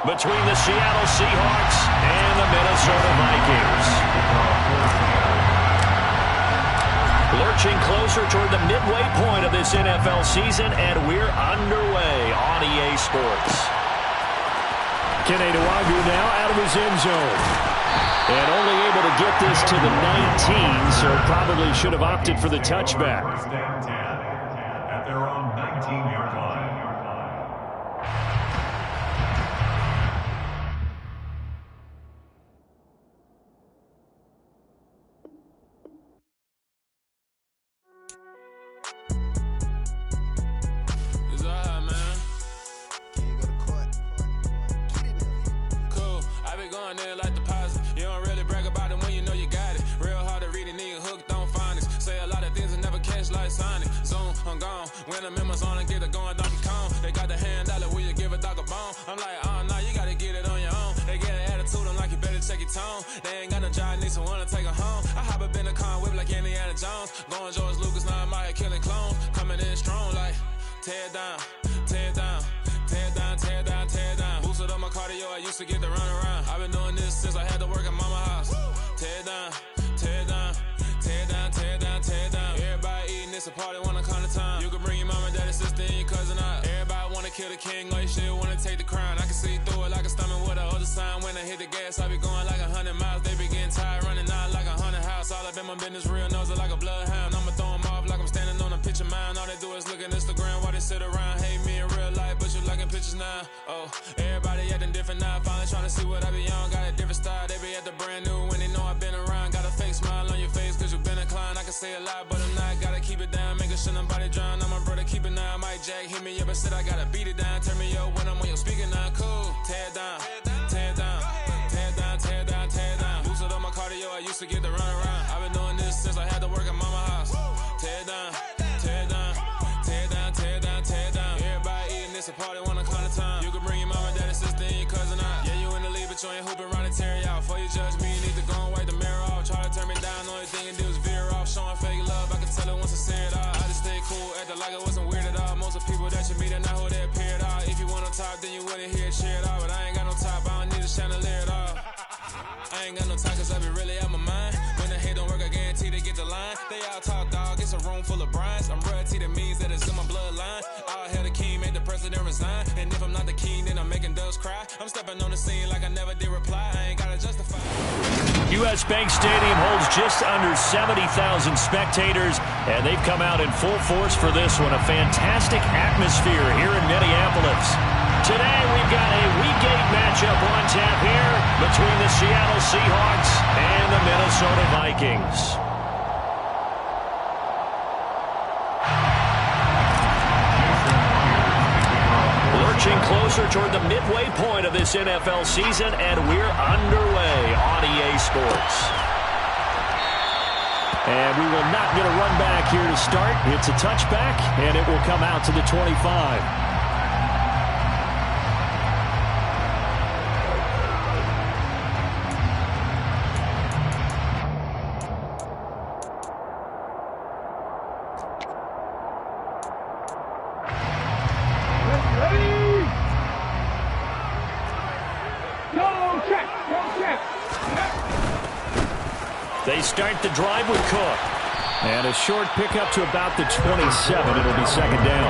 between the Seattle Seahawks and the Minnesota Vikings. Lurching closer toward the midway point of this NFL season, and we're underway on EA Sports. Keneduagu now out of his end zone. And only able to get this to the 19, so probably should have opted for the touchback. At their own 19-yard line. When the members on and get it going, Donkey Kong. They got the hand dollar, will you give a dog a bone? I'm like, oh, no, you gotta get it on your own. They get an attitude, I'm like, you better check your tone. They ain't got no job, need someone to take her home. I hop up in the car, whip like Indiana Jones. Going George Lucas, now I'm out here killing clones. Coming in strong, like, tear down, tear down, tear down, tear down, tear down. Boosted up my cardio, I used to get to run around. I've been doing this since I had to work at mama house. Tear down, tear down, tear down, tear down, tear down. Everybody eating, it's a party, wanna come to time. You can bring your mama, daddy, sister, and your cousin out. Everybody wanna kill the king, or you shit wanna take the crown. I can see through it like a stomach with a other sign. When I hit the gas, I be going like 100 miles. They be getting tired, running out like 100 house. All up in my business, real nose like a bloodhound. I'ma throw them off like I'm standing on a picture mound. All they do is look at Instagram while they sit around. Hate me in real life, but you liking pictures now. Oh, everybody acting different now. Finally trying to see what I be on. Got a different style, they be at the brand new when they know I've been around. Got a fake smile on your face cause you been inclined. I can say a lot, but I'm not. Gotta keep it down, making sure nobody drown. I'm my brother, keep it now. Mike Jack hit me up and said I gotta beat it down. Turn me up when I'm on your speaker now. Cool, tear down, tear down, tear down, tear down, tear down. Boosted up my cardio, I used to get to run around. I've been doing this since I had to work at mama house. Tear down, tear down, tear down, tear down, tear down. Everybody eating, it's a party, wanna come to time. You can bring your mama, daddy, sister, and your cousin out. Yeah, you in the league, but you ain't hooping around and tear you out. Before you judge me, you need to go and wipe the mirror off. Try to turn me down, the only thing you do is veer off. Showing fake love, I can tell it once I see it all. I just stay cool, acting like it wasn't weird at all. Most of the people that you meet are not who they appear at all. If you want on top, then you wouldn't hear it cheer at all. But I ain't got no top, I don't need a chandelier at all. I ain't got no time cause I be really out my mind. When the hate don't work, I guarantee they get the line. They all talk dog, it's a room full of Bryans. I'm royalty, that means that it's in my bloodline. All hell the king, made the president resign. And if I'm not the king, then I'm making doves cry. I'm stepping on the scene like I never did reply. I ain't gotta justify. U.S. Bank Stadium holds just under 70,000 spectators, and they've come out in full force for this one. A fantastic atmosphere here in Minneapolis. Today we've got a Week 8 matchup on tap here between the Seattle Seahawks and the Minnesota Vikings. Lurching closer toward the midway point of this NFL season, and we're underway on EA Sports. And we will not get a run back here to start. It's a touchback, and it will come out to the 25. They start the drive with Cook. And a short pickup to about the 27. It'll be second down.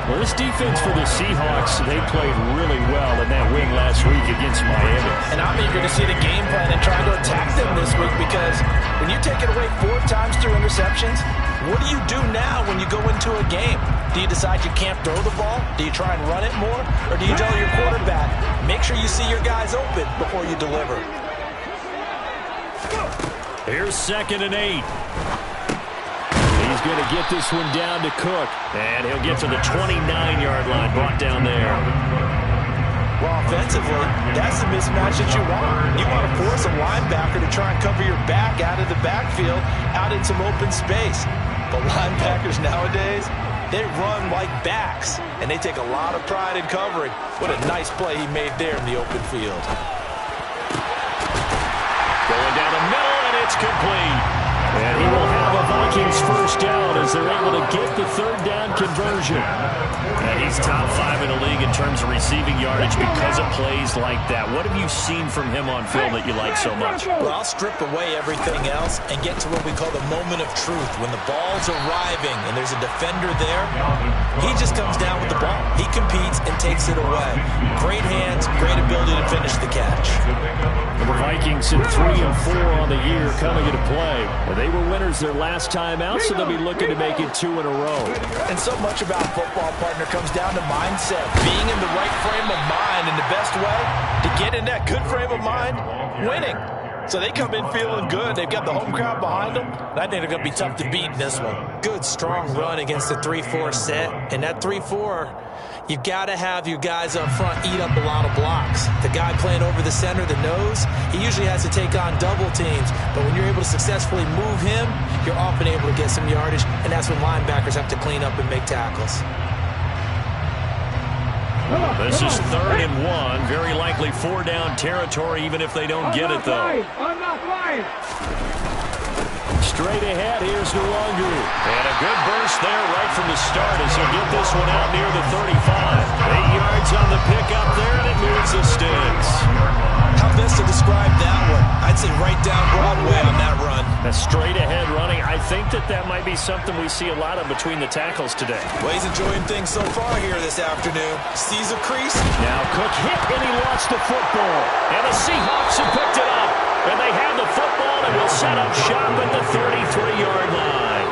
Well, this defense for the Seahawks, they played really well in that win last week against Miami. And I'm eager to see the game plan and try to attack them this week because when you take it away 4 times through interceptions, what do you do now when you go into a game? Do you decide you can't throw the ball? Do you try and run it more? Or do you tell your quarterback, make sure you see your guys open before you deliver? Here's 2nd and 8. He's going to get this one down to Cook. And he'll get to the 29-yard line, brought down there. Well, offensively, that's the mismatch that you want. You want to force a linebacker to try and cover your back out of the backfield, out in some open space. But linebackers nowadays, they run like backs, and they take a lot of pride in covering. What a nice play he made there in the open field. Going down the middle, and it's complete. And he will have a Vikings first down as they're able to get the third down conversion. And he's top 5 in the league in terms of receiving yardage because of plays like that. What have you seen from him on film that you like so much? Well, I'll strip away everything else and get to what we call the moment of truth. When the ball's arriving and there's a defender there, he just comes down with the ball. He competes and takes it away. Great hands, great ability to finish the catch. The Vikings in 3-4 on the year coming into play. They were winners their last time out, so they'll be looking to make it 2 in a row. And so much about football, partner, comes down to mindset. Being in the right frame of mind, and the best way to get in that good frame of mind, winning. So they come in feeling good. They've got the home crowd behind them. And I think they're going to be tough to beat in this one. Good, strong run against the 3-4 set. And that 3-4, you've got to have your guys up front eat up a lot of blocks. The guy playing over the center, the nose, he usually has to take on double teams. But when you're able to successfully move him, you're often able to get some yardage. And that's when linebackers have to clean up and make tackles. This is 3rd and 1. Very likely 4-down territory, even if they don't get it, though. Straight ahead, here's Nwangwu. And a good burst there right from the start as he'll get this one out near the 35. 8 yards on the pickup there, and it moves the sticks. How best to describe that one? I'd say right down Broadway on that run. A straight ahead running. I think that might be something we see a lot of between the tackles today. Well, he's enjoying things so far here this afternoon. Sees a crease. Now Cook hit, and he lost the football. And the Seahawks have picked it up. And they have the football, and will set up shop at the 33-yard line.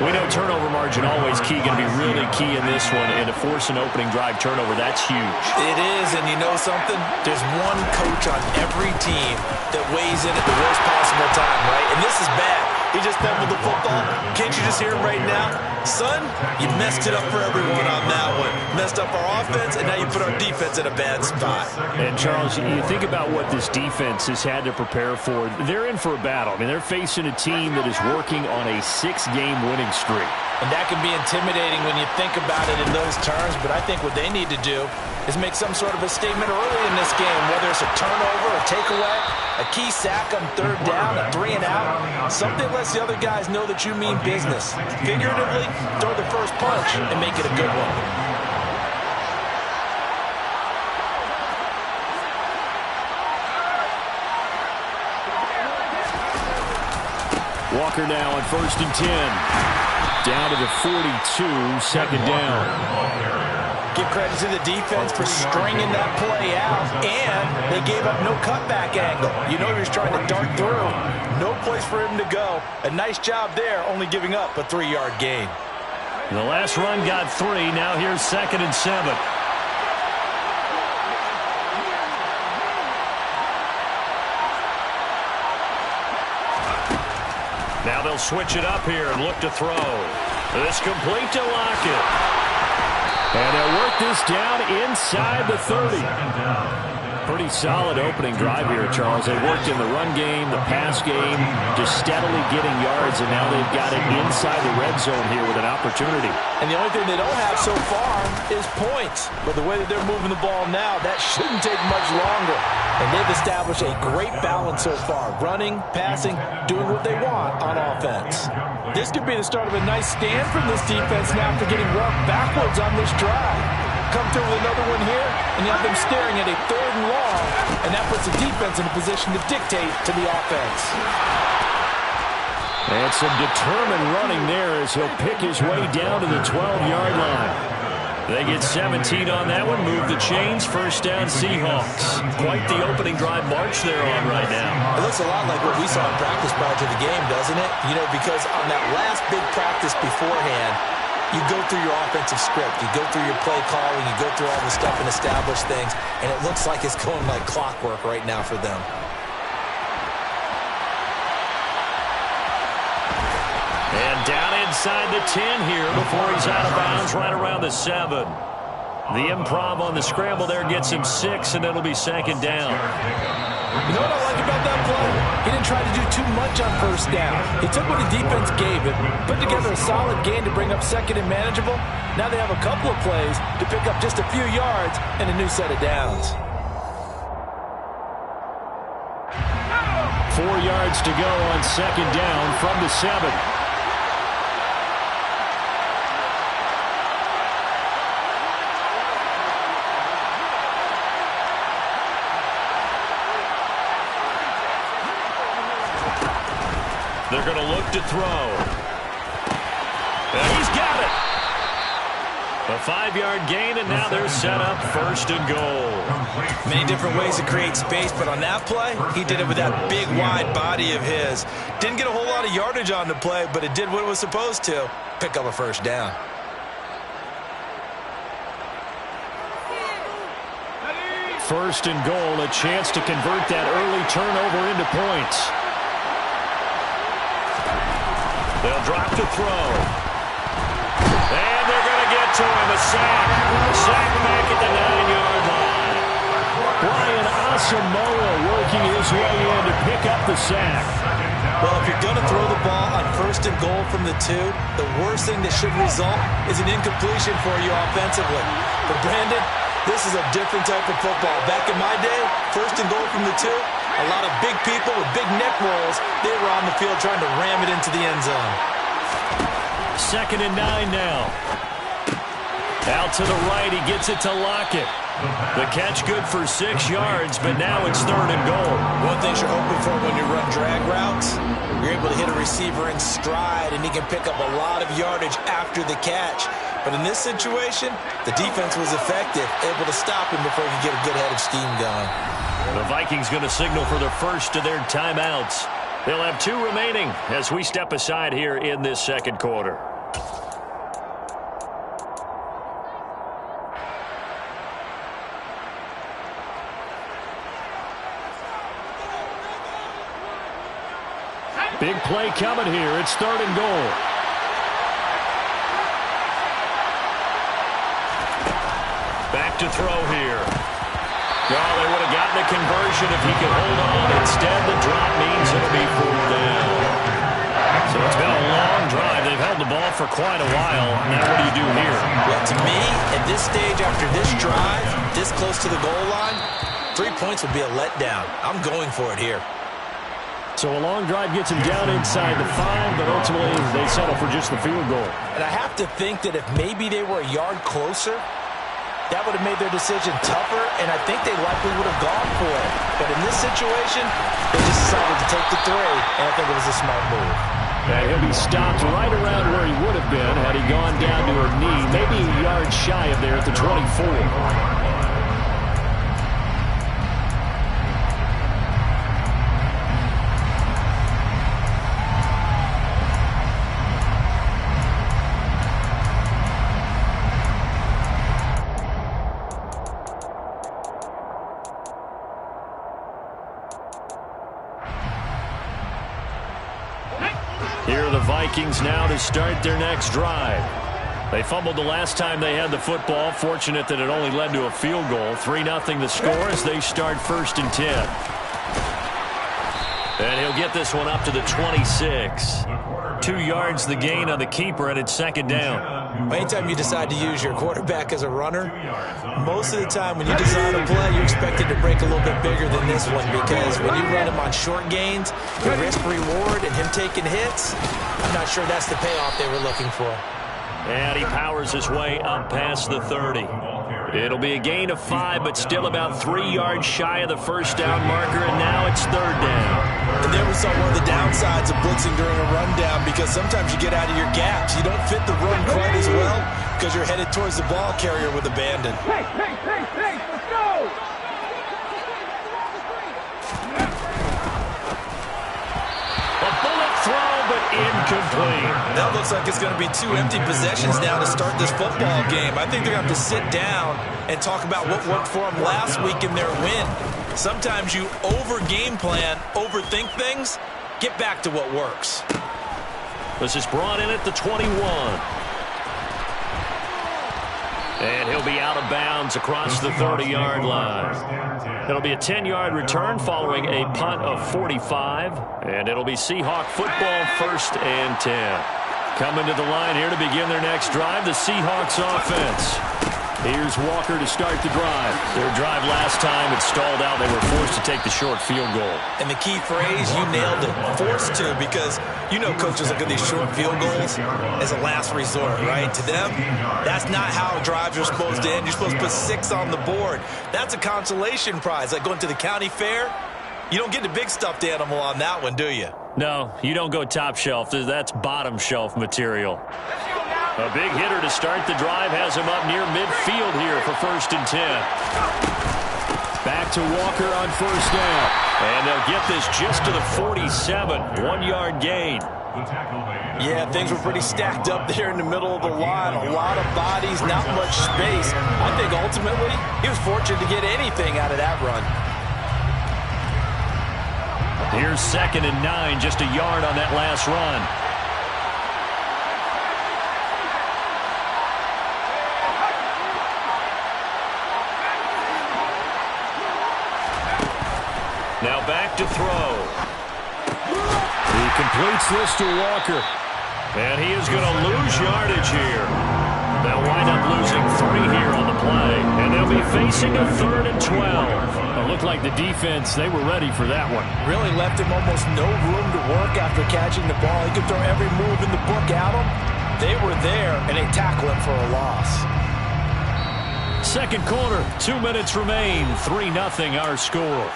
We know turnover margin always key, going to be really key in this one. And to force an opening drive turnover, that's huge. It is, and you know something? There's one coach on every team that weighs in at the worst possible time, right? And this is bad. He just fumbled the football. Can't you just hear him right now? Son, you messed it up for everyone on that one. Messed up our offense, and now you put our defense in a bad spot. And, Charles, you think about what this defense has had to prepare for. They're in for a battle. I mean, they're facing a team that is working on a 6-game winning streak. And that can be intimidating when you think about it in those terms, but I think what they need to do is make some sort of a statement early in this game, whether it's a turnover, a takeaway, a key sack on 3rd down, a 3 and out. Something lets the other guys know that you mean business. Figuratively, throw the first punch and make it a good one. Walker now on 1st and 10. Down to the 42, 2nd down. Give credit to the defense for stringing that play out, and they gave up no cutback angle. You know he was trying to dart through. No place for him to go. A nice job there, only giving up a 3-yard gain. The last run got 3. Now here's 2nd and 7. Now they'll switch it up here and look to throw. This complete to Lockett. And they'll work this down inside the 30. Pretty solid opening drive here, Charles. They worked in the run game, the pass game, just steadily getting yards, and now they've got it inside the red zone here with an opportunity. And the only thing they don't have so far is points. But the way that they're moving the ball now, that shouldn't take much longer. And they've established a great balance so far. Running, passing, doing what they want on offense. This could be the start of a nice stand from this defense now after getting walked backwards on this drive. Come through with another one here, and you have them staring at a 3rd and long, and that puts the defense in a position to dictate to the offense. And some determined running there as he'll pick his way down to the 12-yard line. They get 17 on that one, move the chains, 1st down Seahawks. Quite the opening drive march they're on right now. It looks a lot like what we saw in practice prior to the game, doesn't it? You know, because on that last big practice beforehand, you go through your offensive script, you go through your play calling, you go through all the stuff and establish things, and it looks like it's going like clockwork right now for them. And down inside the 10 here before he's out of bounds right around the 7. The improv on the scramble there gets him 6, and it'll be 2nd down. You know what I like about that play? He didn't try to do too much on 1st down. He took what the defense gave him, put together a solid gain to bring up 2nd and manageable. Now they have a couple of plays to pick up just a few yards and a new set of downs. 4 yards to go on 2nd down from the 7. They're going to look to throw. And he's got it. A 5-yard gain, and now they're set up 1st and goal. Many different ways to create space, but on that play, he did it with that big, wide body of his. Didn't get a whole lot of yardage on the play, but it did what it was supposed to. Pick up a 1st down. First and goal, a chance to convert that early turnover into points. They'll drop to throw. And they're going to get to him. A sack. Sack back at the 9-yard line. Brian Asamoah working his way in to pick up the sack. Well, if you're going to throw the ball on 1st and goal from the 2, the worst thing that should result is an incompletion for you offensively. But Brandon, this is a different type of football. Back in my day, 1st and goal from the 2, a lot of big people with big neck rolls, they were on the field trying to ram it into the end zone. 2nd and 9 now. Out to the right, he gets it to Lockett. The catch good for 6 yards, but now it's 3rd and goal. One thing you're hoping for when you run drag routes, you're able to hit a receiver in stride, and he can pick up a lot of yardage after the catch. But in this situation, the defense was effective, able to stop him before he could get a good head of steam going. The Vikings going to signal for the first of their timeouts. They'll have 2 remaining as we step aside here in this 2nd quarter. Big play coming here. It's 3rd and goal. Back to throw here. Well, they would have gotten a conversion if he could hold on. Instead, the drop means it'll be 4th down. So it's been a long drive. They've held the ball for quite a while. Now what do you do here? Well, to me, at this stage after this drive, this close to the goal line, 3 points would be a letdown. I'm going for it here. So a long drive gets him down inside the 5, but ultimately they settle for just the field goal. And I have to think that if maybe they were a yard closer, that would have made their decision tougher, and I think they likely would have gone for it. But in this situation, they just decided to take the 3, and I think it was a smart move. And he'll be stopped right around where he would have been had he gone down to a knee, maybe a yard shy of there at the 24. Here are the Vikings now to start their next drive. They fumbled the last time they had the football. Fortunate that it only led to a field goal. 3-0 the score as they start 1st and 10. And he'll get this one up to the 26. 2 yards the gain on the keeper, and it's 2nd down. Anytime you decide to use your quarterback as a runner, most of the time when you design a play, you're expected to break a little bit bigger than this one, because when you run him on short gains, your risk-reward and him taking hits, I'm not sure that's the payoff they were looking for. And he powers his way up past the 30. It'll be a gain of 5, but still about 3 yards shy of the 1st down marker, and now it's 3rd down. And there we saw one of the downsides of blitzing during a rundown, because sometimes you get out of your gaps. You don't fit the run quite as well because you're headed towards the ball carrier with abandon. Hey, let's go! A bullet throw, but incomplete. That looks like it's going to be 2 empty possessions now to start this football game. I think they're going to have to sit down and talk about what worked for them last week in their win. Sometimes you over-game plan, overthink things. Get back to what works. This is brought in at the 21. And he'll be out of bounds across the 30-yard line. It'll be a 10-yard return following a punt of 45. And it'll be Seahawk football 1st and 10. Coming to the line here to begin their next drive, the Seahawks offense. Here's Walker to start the drive. Their drive last time, it stalled out. They were forced to take the short field goal. And the key phrase, you nailed it, forced to, because you know coaches look at these short field goals as a last resort, right? To them, that's not how drives are supposed to end. You're supposed to put 6 on the board. That's a consolation prize. Like going to the county fair, you don't get the big stuffed animal on that one, do you? No, you don't go top shelf. That's bottom shelf material. A big hitter to start the drive has him up near midfield here for 1st and 10. Back to Walker on 1st down. And they'll get this just to the 47. 1-yard gain. Yeah, things were pretty stacked up there in the middle of the line. A lot of bodies, not much space. I think ultimately he was fortunate to get anything out of that run. Here's 2nd and 9, just a yard on that last run. Now back to throw. He completes this to Walker. And he is going to lose yardage here. They'll wind up losing 3 here on the play. And they'll be facing a 3rd and 12. It looked like the defense, they were ready for that one. Really left him almost no room to work after catching the ball. He could throw every move in the book at him. They were there, and they tackle him for a loss. 2nd quarter, 2 minutes remain. 3-0 our score.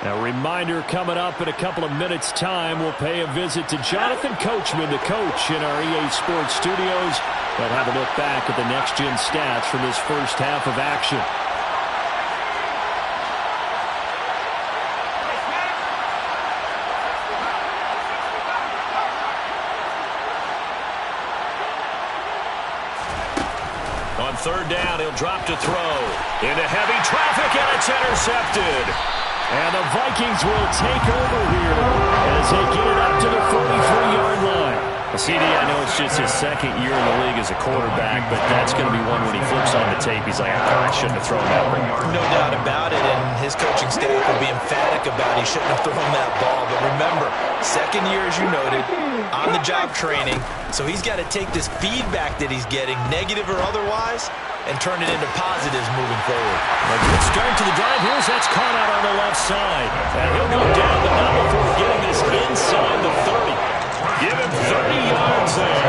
A reminder coming up in a couple of minutes' time. We'll pay a visit to Jonathan Coachman, the coach in our EA Sports studios. We'll have a look back at the next-gen stats from this first half of action. On 3rd down, he'll drop to throw. Into heavy traffic, and it's intercepted. And the Vikings will take over here as they get it up to the 43-yard line. CD, I know it's just his 2nd year in the league as a quarterback, but that's going to be one when he flips on the tape. He's like, I shouldn't have thrown that one. No doubt about it, and his coaching staff will be emphatic about he shouldn't have thrown that ball. But remember, 2nd year, as you noted, on-the-job training, so he's got to take this feedback that he's getting, negative or otherwise, and turn it into positives moving forward. A good start to the drive. Here's that's caught out on the left side. And he'll go down, but not before getting this inside the 30. Give him 30 yards there.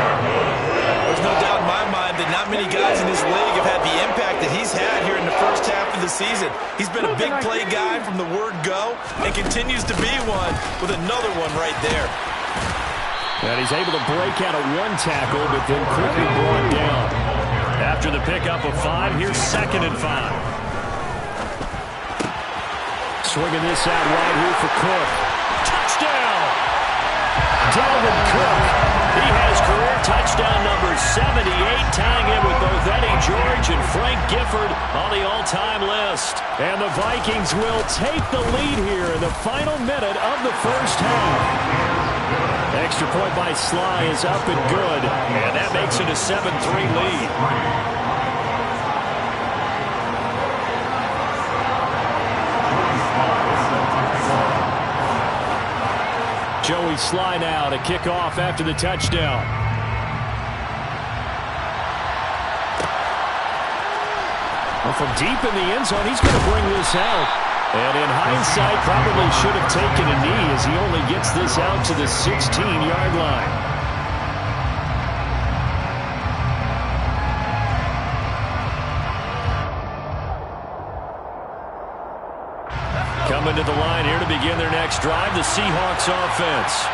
There's no doubt in my mind that not many guys in this league have had the impact that he's had here in the first half of the season. He's been a big play guy from the word go and continues to be one with another one right there. And he's able to break out of 1 tackle, but then quickly brought down. After the pickup of 5, here's 2nd and 5. Swinging this out wide here for Cook. Touchdown! Dalvin Cook. He has career touchdown number 78, tying in with both Eddie George and Frank Gifford on the all-time list. And the Vikings will take the lead here in the final minute of the first half. Extra point by Sly is up and good, and that makes it a 7-3 lead. Joey Sly now to kick off after the touchdown. Well, from deep in the end zone, he's going to bring this out. And in hindsight, probably should have taken a knee as he only gets this out to the 16-yard line. Coming to the line here to begin their next drive, the Seahawks offense.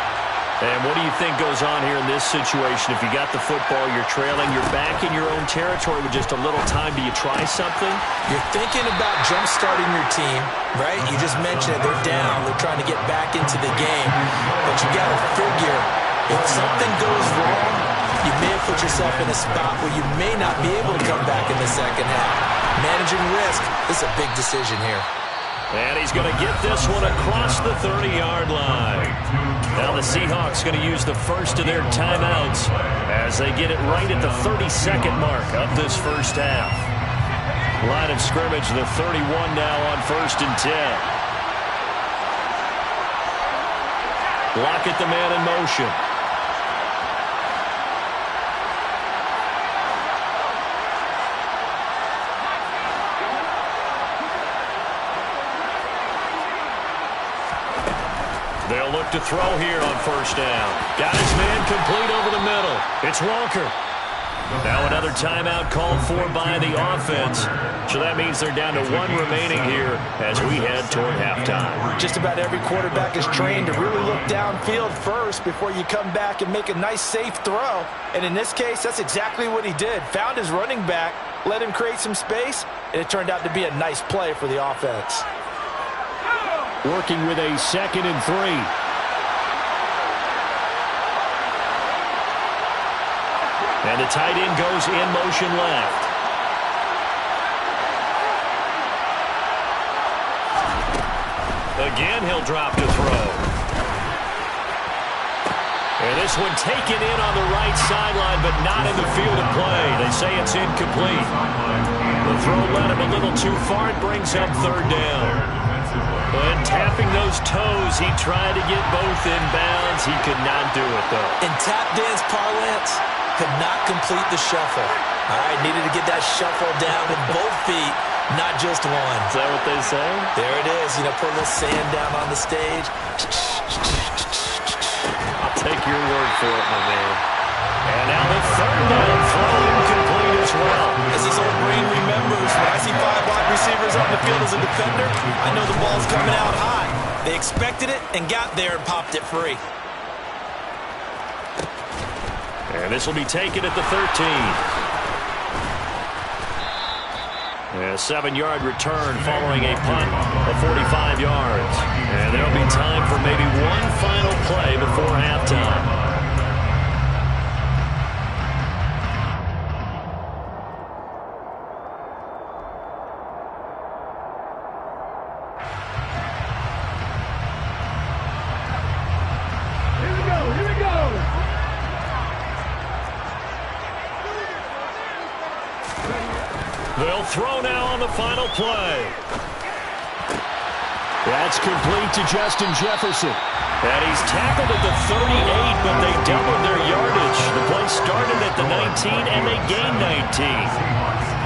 And what do you think goes on here in this situation? If you got the football, you're trailing, you're back in your own territory with just a little time. Do you try something? You're thinking about jump-starting your team, right? You just mentioned it. They're down. They're trying to get back into the game. But you got to figure, if something goes wrong, you may have put yourself in a spot where you may not be able to come back in the second half. Managing risk is a big decision here. And he's going to get this one across the 30-yard line. Now the Seahawks going to use the first of their timeouts as they get it right at the 32nd mark of this first half. Line of scrimmage, the 31 now on 1st and 10. Lockett the man in motion. They'll look to throw here on 1st down. Got his man complete over the middle. It's Walker. Now another timeout called for by the offense. So that means they're down to one remaining here as we head toward halftime. Just about every quarterback is trained to really look downfield first before you come back and make a nice, safe throw. And in this case, that's exactly what he did. Found his running back, let him create some space, and it turned out to be a nice play for the offense. Working with a 2nd and 3. And the tight end goes in motion left. Again, he'll drop to throw. And this one taken in on the right sideline, but not in the field of play. They say it's incomplete. The throw led him a little too far. It brings up 3rd down. And tapping those toes, he tried to get both in bounds. He could not do it, though. In tap dance parlance, could not complete the shuffle. All right, needed to get that shuffle down with both feet, not just one. Is that what they say? There it is. You know, put a little sand down on the stage. I'll take your word for it, my man. And now the 3rd down throw incomplete as well. As this old brain remembers, when I see 5 wide receivers on the field as a defender, I know the ball's coming out high. They expected it and got there and popped it free. And this will be taken at the 13. A 7-yard return following a punt of 45 yards. And there'll be time for maybe one final play before halftime. They'll throw now on the final play. That's complete to Justin Jefferson. And he's tackled at the 38, but they doubled their yardage. The play started at the 19, and they gained 19.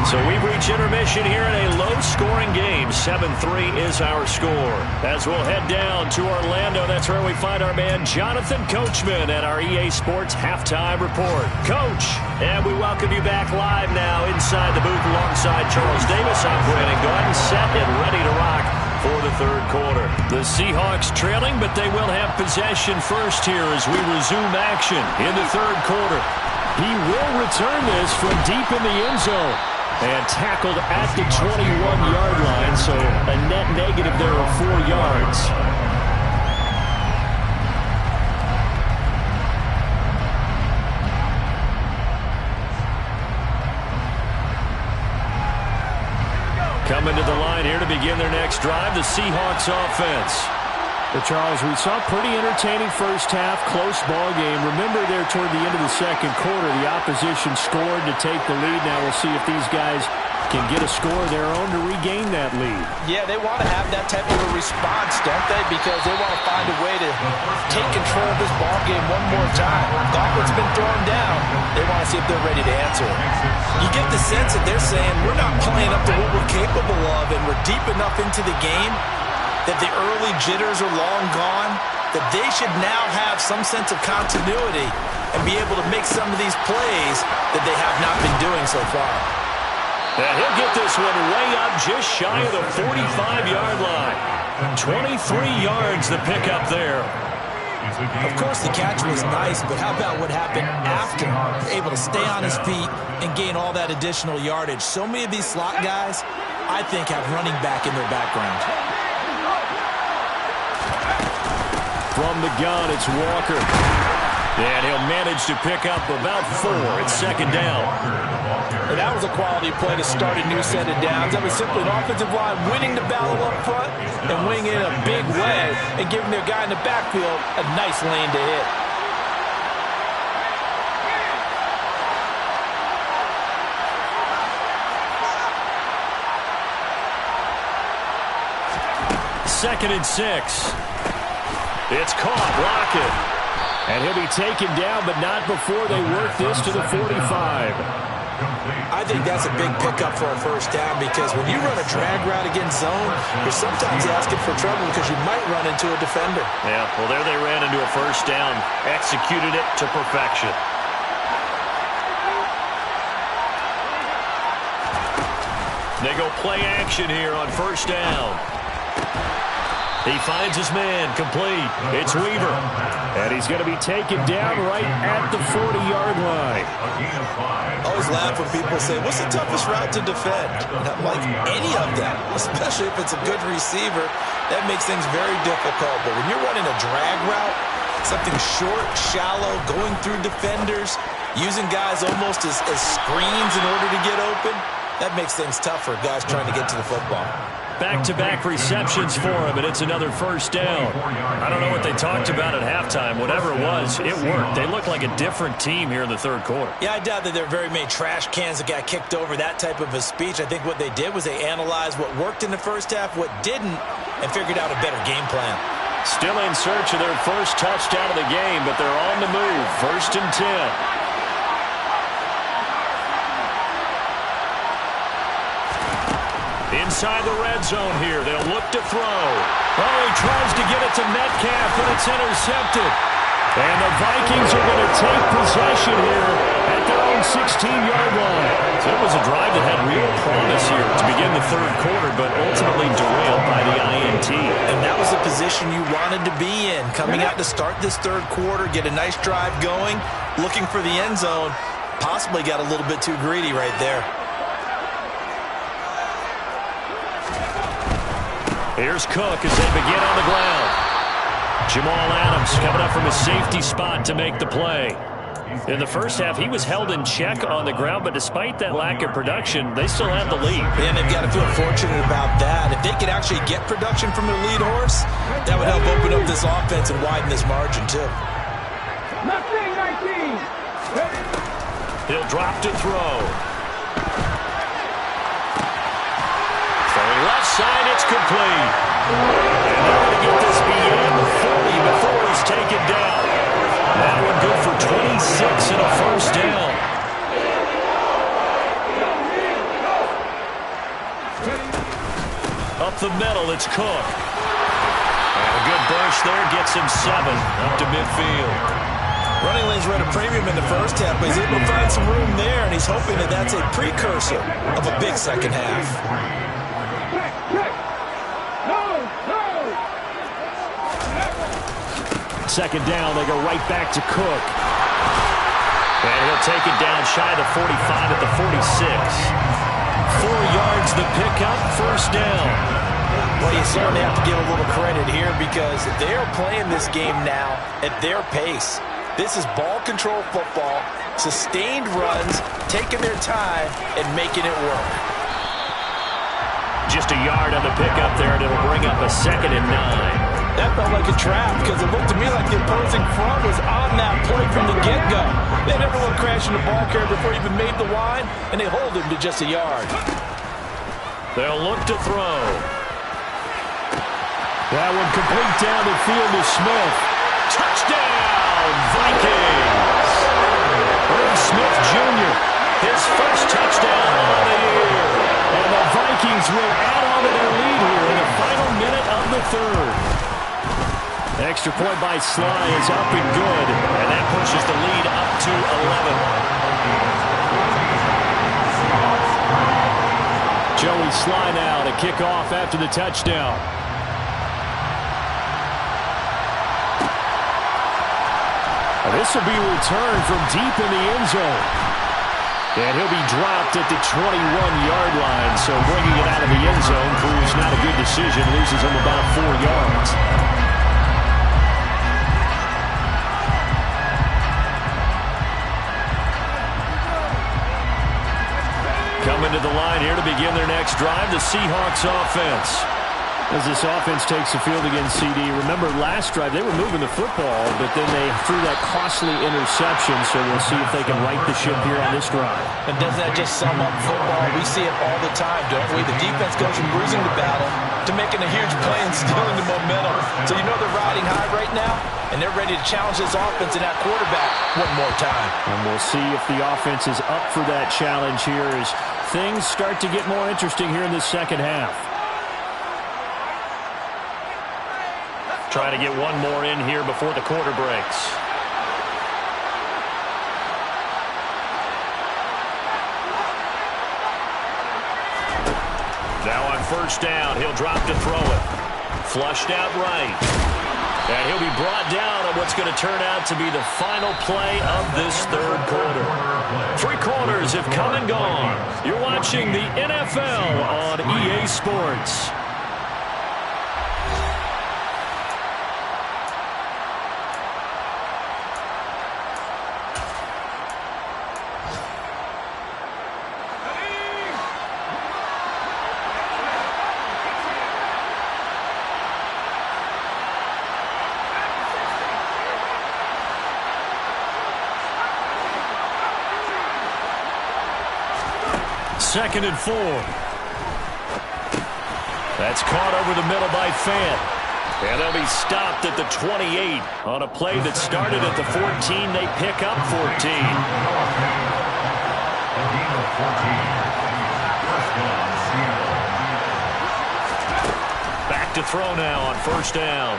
So we've reached intermission here in a low-scoring game. 7-3 is our score. As we'll head down to Orlando, that's where we find our man Jonathan Coachman at our EA Sports Halftime Report. Coach, and we welcome you back live now inside the booth alongside Charles Davis. I'm Brandon Gordon, set and ready to rock for the 3rd quarter. The Seahawks trailing, but they will have possession first here as we resume action in the 3rd quarter. He will return this from deep in the end zone. And tackled at the 21-yard line, so a net negative there of 4 yards. Coming to the line here to begin their next drive, the Seahawks offense. But Charles, we saw a pretty entertaining first half, close ball game. Remember there toward the end of the 2nd quarter, the opposition scored to take the lead. Now we'll see if these guys can get a score of their own to regain that lead. Yeah, they want to have that type of a response, don't they? Because they want to find a way to take control of this ball game one more time. Gauntlet's been thrown down. They want to see if they're ready to answer it. You get the sense that they're saying, we're not playing up to what we're capable of, and we're deep enough into the game that the early jitters are long gone, that they should now have some sense of continuity and be able to make some of these plays that they have not been doing so far. And he'll get this one way up just shy of the 45-yard line. 23 yards the pickup there. Of course, the catch was nice, but how about what happened after? Able to stay on his feet and gain all that additional yardage. So many of these slot guys, I think, have running back in their background. From the gun, it's Walker. And he'll manage to pick up about 4. It's 2nd down. And that was a quality play to start a new set of downs. That was simply an offensive line winning the battle up front and winning it in a big way and giving their guy in the backfield a nice lane to hit. Second and 6. It's caught. Lockett. And he'll be taken down, but not before they work this to the 45. I think that's a big pickup for a first down because when you run a drag route against zone, you're sometimes asking for trouble because you might run into a defender. Yeah, well, there they ran into a first down. Executed it to perfection. They go play action here on first down. He finds his man, complete. It's Weaver. And he's going to be taken down right at the 40-yard line. I always laugh when people say, what's the toughest route to defend? And I'm like, any of them, especially if it's a good receiver. That makes things very difficult. But when you're running a drag route, something short, shallow, going through defenders, using guys almost as screens in order to get open, that makes things tough for guys trying to get to the football. Back-to-back receptions for him, and it's another first down. I don't know what they talked about at halftime. Whatever it was, it worked. They look like a different team here in the third quarter. Yeah, I doubt that there are very many trash cans that got kicked over, that type of a speech. I think what they did was they analyzed what worked in the first half, what didn't, and figured out a better game plan. Still in search of their first touchdown of the game, but they're on the move. 1st and 10. Inside the red zone here. They'll look to throw. Oh, he tries to get it to Metcalf, but it's intercepted. And the Vikings are going to take possession here at their own 16-yard line. So it was a drive that had real promise here to begin the third quarter, but ultimately derailed by the INT. And that was the position you wanted to be in. Coming out to start this third quarter, get a nice drive going, looking for the end zone. Possibly got a little bit too greedy right there. Here's Cook as they begin on the ground. Jamal Adams coming up from a safety spot to make the play. In the first half, he was held in check on the ground, but despite that lack of production, they still have the lead. And they've got to feel fortunate about that. If they could actually get production from their lead horse, that would help open up this offense and widen this margin, too. 19. He'll drop to throw. Left side, it's complete. And they're going to get this beyond the 40 before he's taken down. That one good for 26 and a first down. Up the middle, it's Cook. And a good burst there gets him 7 up to midfield. Running lanes were at a premium in the first half, but he's able to find some room there, and he's hoping that that's a precursor of a big second half. Second down, they go right back to Cook. And he'll take it down shy of the 45 at the 46. 4 yards the pickup, first down. Well, you certainly have to give a little credit here because they're playing this game now at their pace. This is ball control football, sustained runs, taking their time, and making it work. Just a yard on the pickup there, and it'll bring up a 2nd and 9. That felt like a trap because it looked to me like the opposing front was on that play from the get-go. They never went crashing the ball carrier before he even made the line, and they hold him to just a yard. They'll look to throw. That one complete down the field to Smith. Touchdown, Vikings! Irv Smith Jr., his first touchdown of the year. And the Vikings will add on to their lead here in the final minute of the third. Extra point by Sly is up and good, and that pushes the lead up to 11. Joey Sly now to kick off after the touchdown. This will be returned from deep in the end zone. And he'll be dropped at the 21-yard line, so bringing it out of the end zone proves not a good decision, loses him about 4 yards. Coming to the line here to begin their next drive, the Seahawks offense. As this offense takes the field against CD, remember last drive they were moving the football, but then they threw that costly interception, so we'll see if they can right the ship here on this drive. And doesn't that just sum up football? We see it all the time, don't we? The defense goes from losing the battle to making a huge play and stealing the momentum. So you know they're riding high right now, and they're ready to challenge this offense and that quarterback one more time. And we'll see if the offense is up for that challenge here as things start to get more interesting here in the second half. Try to get one more in here before the quarter breaks. first down. He'll drop to throw it. Flushed out right. And he'll be brought down on what's going to turn out to be the final play of this third quarter. 3 quarters have come and gone. You're watching the NFL on EA Sports. Second and 4. That's caught over the middle by Fant. And they'll be stopped at the 28 on a play that started at the 14. They pick up 14. Back to throw now on first down.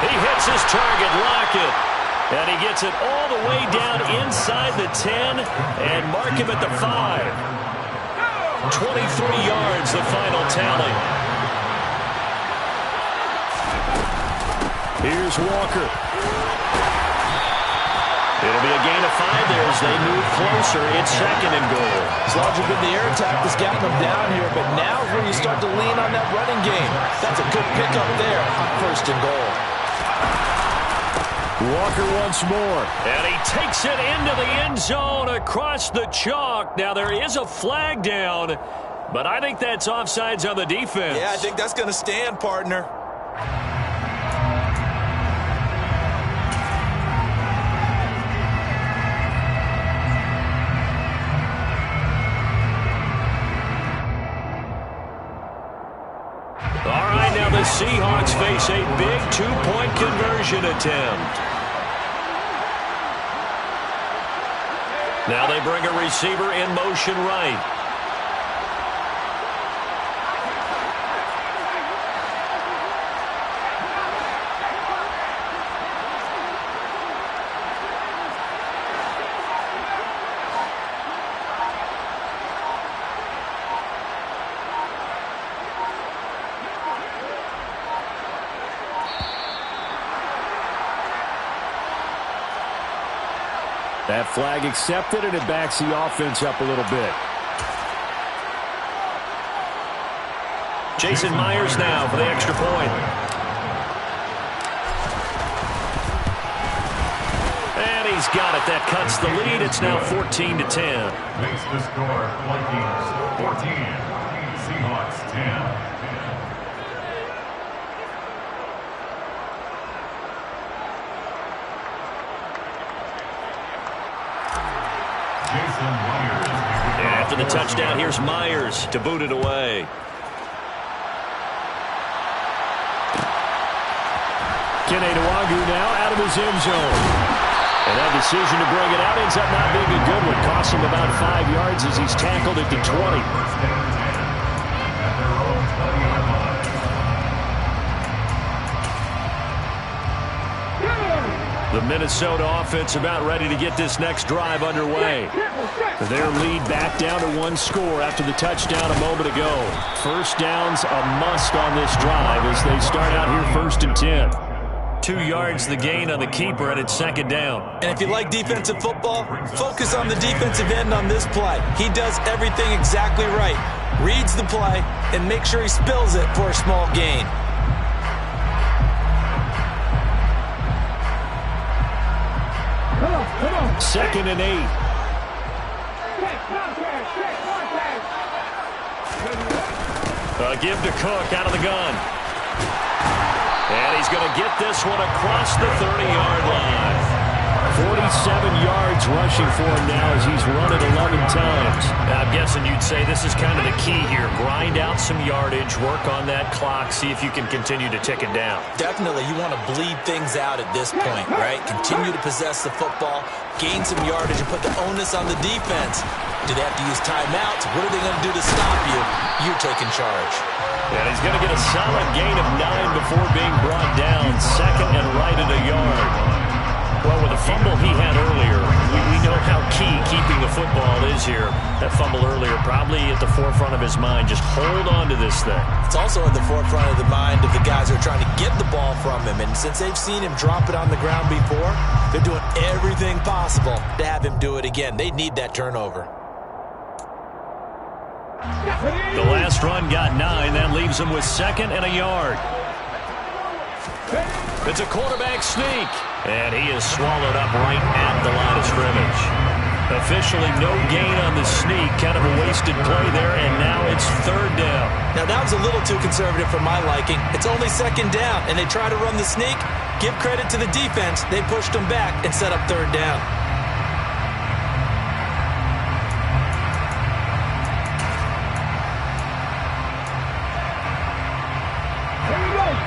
He hits his target, Lockett. And he gets it all the way down inside the 10 and mark him at the 5. 23 yards, the final tally. Here's Walker. It'll be a gain of 5 there as they move closer. It's second and goal. It's largely been the air attack that's gotten them down here, but now is where you start to lean on that running game. That's a good pickup there on first and goal. Walker once more, and he takes it into the end zone across the chalk. Now, there is a flag down, but I think that's offsides on the defense. Yeah, I think that's going to stand, partner. All right, now the Seahawks face a big 2-point conversion attempt. Now they bring a receiver in motion right. That flag accepted, and it backs the offense up a little bit. Jason Myers now for the extra point. And he's got it. That cuts the lead. It's now 14-10. Makes the score Vikings 14, Seahawks 10. After the touchdown, here's Myers to boot it away. Kene Nwangu now out of his end zone. And that decision to bring it out ends up not being a good one. Costs him about 5 yards as he's tackled at the 20. The Minnesota offense about ready to get this next drive underway. Their lead back down to 1 score after the touchdown a moment ago. First down's a must on this drive as they start out here 1st and 10. 2 yards the gain on the keeper, and it's second down. And if you like defensive football, focus on the defensive end on this play. He does everything exactly right. Reads the play and make sure he spills it for a small gain. Second and 8. Give to Cook out of the gun. And he's going to get this one across the 30-yard line. 47 yards rushing for him now as he's run it 11 times. I'm guessing you'd say this is kind of the key here. Grind out some yardage, work on that clock, see if you can continue to tick it down. Definitely, you want to bleed things out at this point, right? Continue to possess the football, gain some yardage, and put the onus on the defense. Do they have to use timeouts? What are they going to do to stop you? You're taking charge. And he's going to get a solid gain of 9 before being brought down. Second and right at a yard. Well, with the fumble he had earlier, we know how key keeping the football is here. That fumble earlier probably at the forefront of his mind. Just hold on to this thing. It's also at the forefront of the mind of the guys who are trying to get the ball from him. And since they've seen him drop it on the ground before, they're doing everything possible to have him do it again. They need that turnover. The last run got 9. That leaves him with 2nd and a yard. It's a quarterback sneak. And he is swallowed up right at the line of scrimmage. Officially no gain on the sneak. Kind of a wasted play there, and now it's 3rd down. Now, that was a little too conservative for my liking. It's only 2nd down, and they try to run the sneak. Give credit to the defense. They pushed them back and set up 3rd down.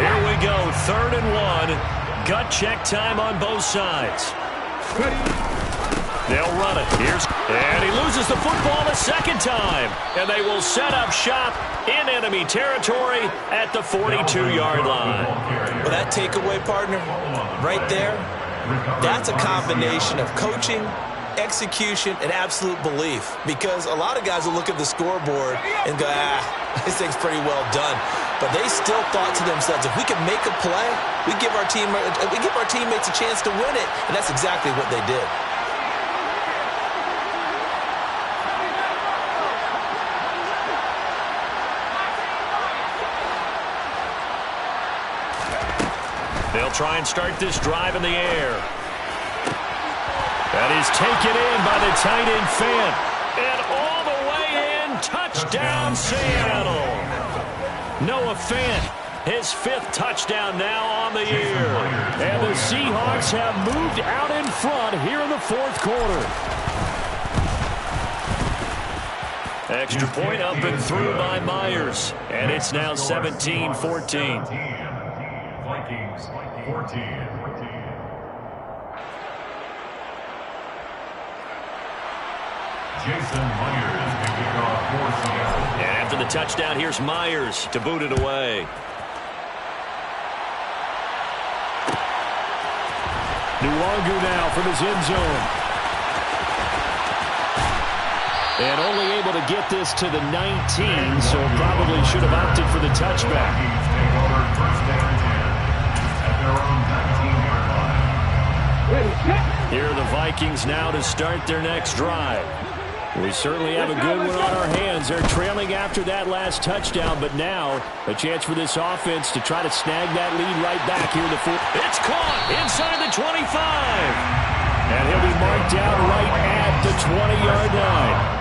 Here we go, 3rd and 1. Gut check time on both sides. They'll run it. And he loses the football a 2nd time. And they will set up shop in enemy territory at the 42-yard line. Well, that takeaway, partner, right there, that's a combination of coaching, execution, and absolute belief. Because a lot of guys will look at the scoreboard and go, this thing's pretty well done. But they still thought to themselves, if we can make a play, we give our teammates a chance to win it. And that's exactly what they did. They'll try and start this drive in the air. That is taken in by the tight end Fant. And all the way in, touchdown Seattle. Noah Fant, his 5th touchdown now on the year. And the Seahawks have moved out in front here in the 4th quarter. Extra point up and through by Myers. And it's now 17-14. Vikings 14. Jason Myers can kick off for Seattle. And after the touchdown, here's Myers to boot it away. Nwangu now from his end zone. And only able to get this to the 19, so probably should have opted for the touchback. Vikings take over 1st down and 10 at their own 19-yard line. Here are the Vikings now to start their next drive. We certainly have a good one on our hands. They're trailing after that last touchdown, but now a chance for this offense to try to snag that lead right back here in the 4th. It's caught inside the 25. And he'll be marked down right at the 20-yard line.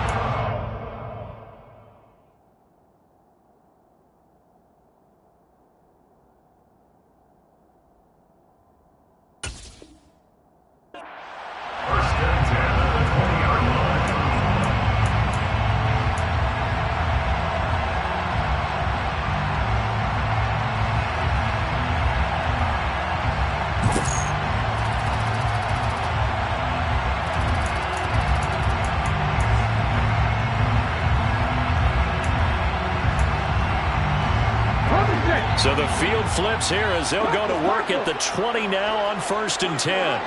So the field flips here as they'll go to work at the 20 now on 1st and 10.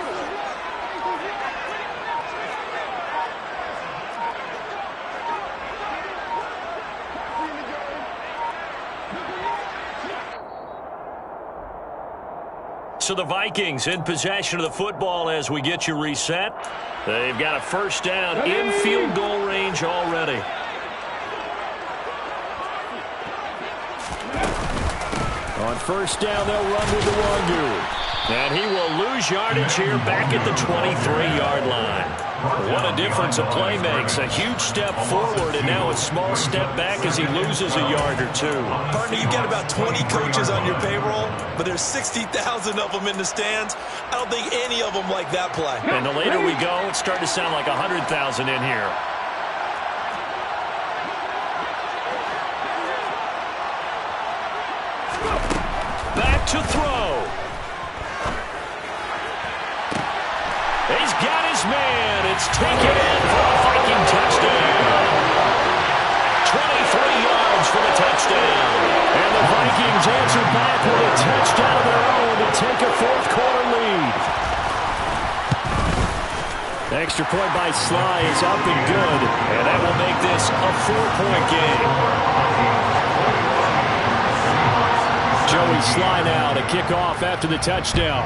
So the Vikings in possession of the football as we get you reset. They've got a 1st down in field goal range already. On 1st down, they'll run with Nwangu. And he will lose yardage here back at the 23-yard line. What a difference a play makes. A huge step forward and now a small step back as he loses a yard or two. Partner, you've got about 20 coaches on your payroll, but there's 60,000 of them in the stands. I don't think any of them like that play. And the later we go, it's starting to sound like 100,000 in here. Back to throw. He's got his man. It's taken in for a Viking touchdown. 23 yards for the touchdown. And the Vikings answer back with a touchdown of their own to take a 4th quarter lead. Extra point by Sly is up and good, and that will make this a 4-point game. Joey Sly now to kick off after the touchdown.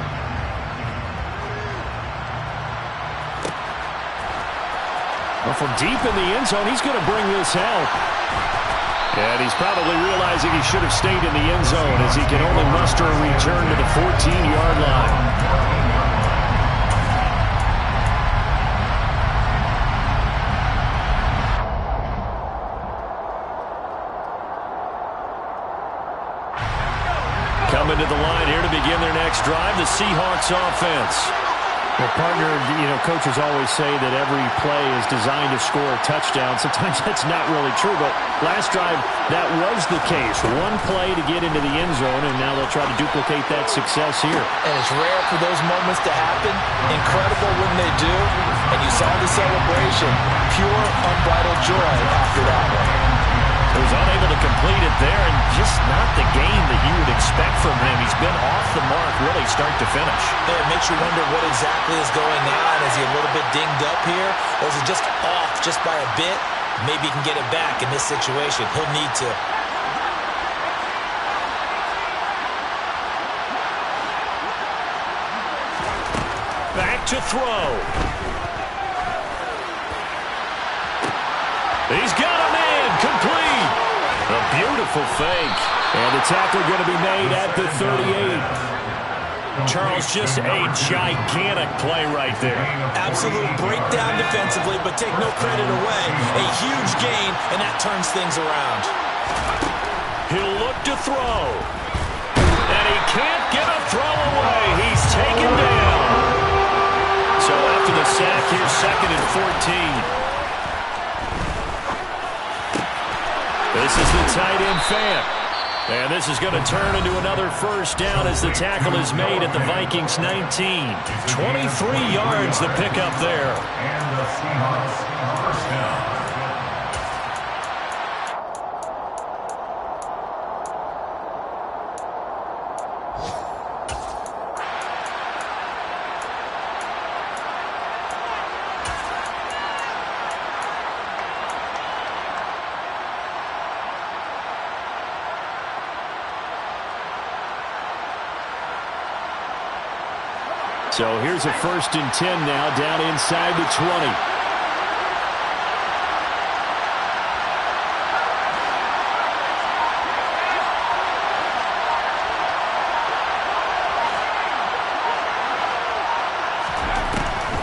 Well, from deep in the end zone, he's going to bring this out. And he's probably realizing he should have stayed in the end zone as he can only muster a return to the 14-yard line. Coming to the line here to begin their next drive, the Seahawks offense. Well, partner, coaches always say that every play is designed to score a touchdown. Sometimes that's not really true, but last drive, that was the case. One play to get into the end zone, and now they'll try to duplicate that success here. And it's rare for those moments to happen. Incredible when they do. And you saw the celebration. Pure, unbridled joy after that one. He was unable to complete it there, and just not the game that you would expect from him. He's been off the mark really start to finish. Yeah, it makes you wonder what exactly is going on. Is he a little bit dinged up here, or is he just off just by a bit? Maybe he can get it back in this situation. He'll need to. Back to throw. He's got a man complete. A beautiful fake. And the tackle going to be made at the 38. Charles, just a gigantic play right there. Absolute breakdown defensively, but take no credit away. A huge gain, and that turns things around. He'll look to throw. And he can't get a throw away. He's taken down. So after the sack, here's 2nd and 14. This is the tight end Fant. And this is going to turn into another first down as the tackle is made at the Vikings 19. 23 yards the pickup there. And the Seahawks first down. So here's a 1st and 10 now down inside the 20.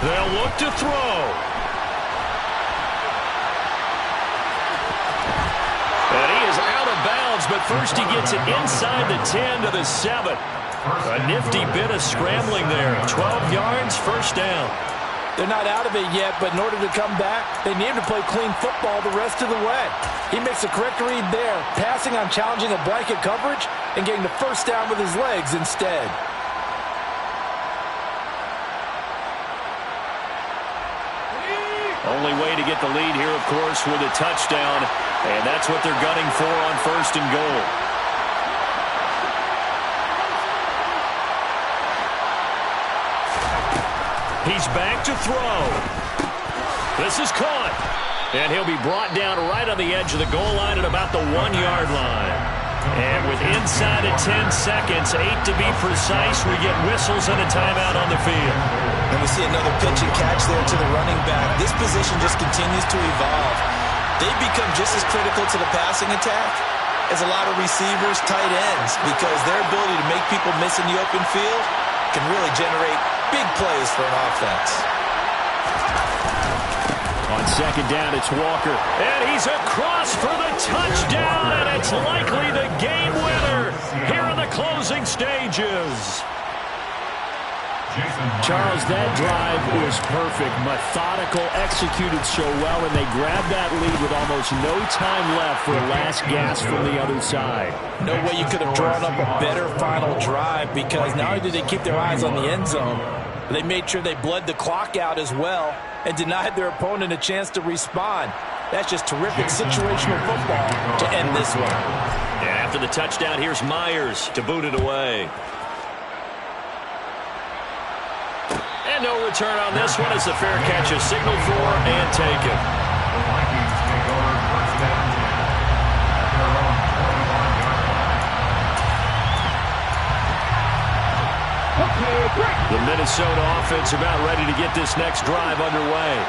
They'll look to throw. And he is out of bounds, but first he gets it inside the 10 to the 7. A nifty bit of scrambling there. 12 yards, first down. They're not out of it yet, but in order to come back, they need to play clean football the rest of the way. He makes a correct read there, passing on challenging a blanket coverage and getting the first down with his legs instead. Only way to get the lead here, of course, with a touchdown, and that's what they're gunning for on 1st and goal. He's back to throw. This is caught. And he'll be brought down right on the edge of the goal line at about the 1-yard line. And with inside of 10 seconds, 8 to be precise, we get whistles and a timeout on the field. And we see another pitch and catch there to the running back. This position just continues to evolve. They become just as critical to the passing attack as a lot of receivers, tight ends, because their ability to make people miss in the open field can really generate big plays for an offense. On 2nd down, it's Walker. And he's across for the touchdown, and it's likely the game winner here in the closing stages. Charles, that drive was perfect. Methodical, executed so well, and they grabbed that lead with almost no time left for a last gasp from the other side. No way you could have drawn up a better final drive, because not only did they keep their eyes on the end zone, but they made sure they bled the clock out as well and denied their opponent a chance to respond. That's just terrific situational football to end this one. And after the touchdown, here's Myers to boot it away. And And no return on this one as the fair catch is signaled for and taken. The Vikings take over first down 10 at their own 41-yard line. The Minnesota offense about ready to get this next drive underway.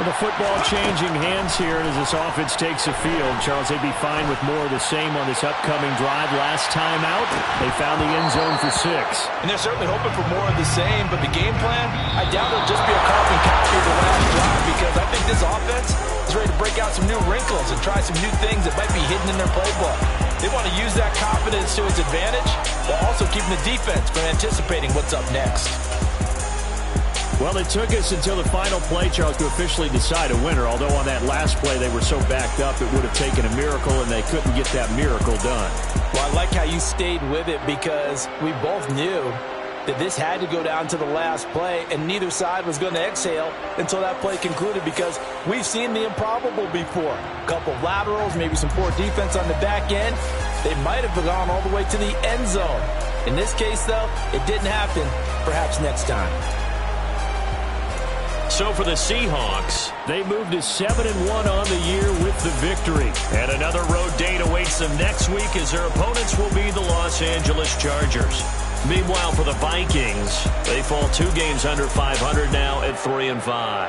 Well, the football changing hands here as this offense takes the field. Charles, they'd be fine with more of the same on this upcoming drive. Last time out, they found the end zone for 6. And they're certainly hoping for more of the same, but the game plan, I doubt it'll just be a carbon copy of the last drive because I think this offense is ready to break out some new wrinkles and try some new things that might be hidden in their playbook. They want to use that confidence to its advantage while also keeping the defense from anticipating what's up next. Well, it took us until the final play, Charles, to officially decide a winner. Although on that last play they were so backed up, it would have taken a miracle, and they couldn't get that miracle done. Well, I like how you stayed with it because we both knew that this had to go down to the last play, and neither side was going to exhale until that play concluded because we've seen the improbable before. A couple of laterals, maybe some poor defense on the back end. They might have gone all the way to the end zone. In this case, though, it didn't happen. Perhaps next time. So for the Seahawks, they moved to 7-1 on the year with the victory. And another road date awaits them next week as their opponents will be the Los Angeles Chargers. Meanwhile, for the Vikings, they fall 2 games under 500 now at 3-5.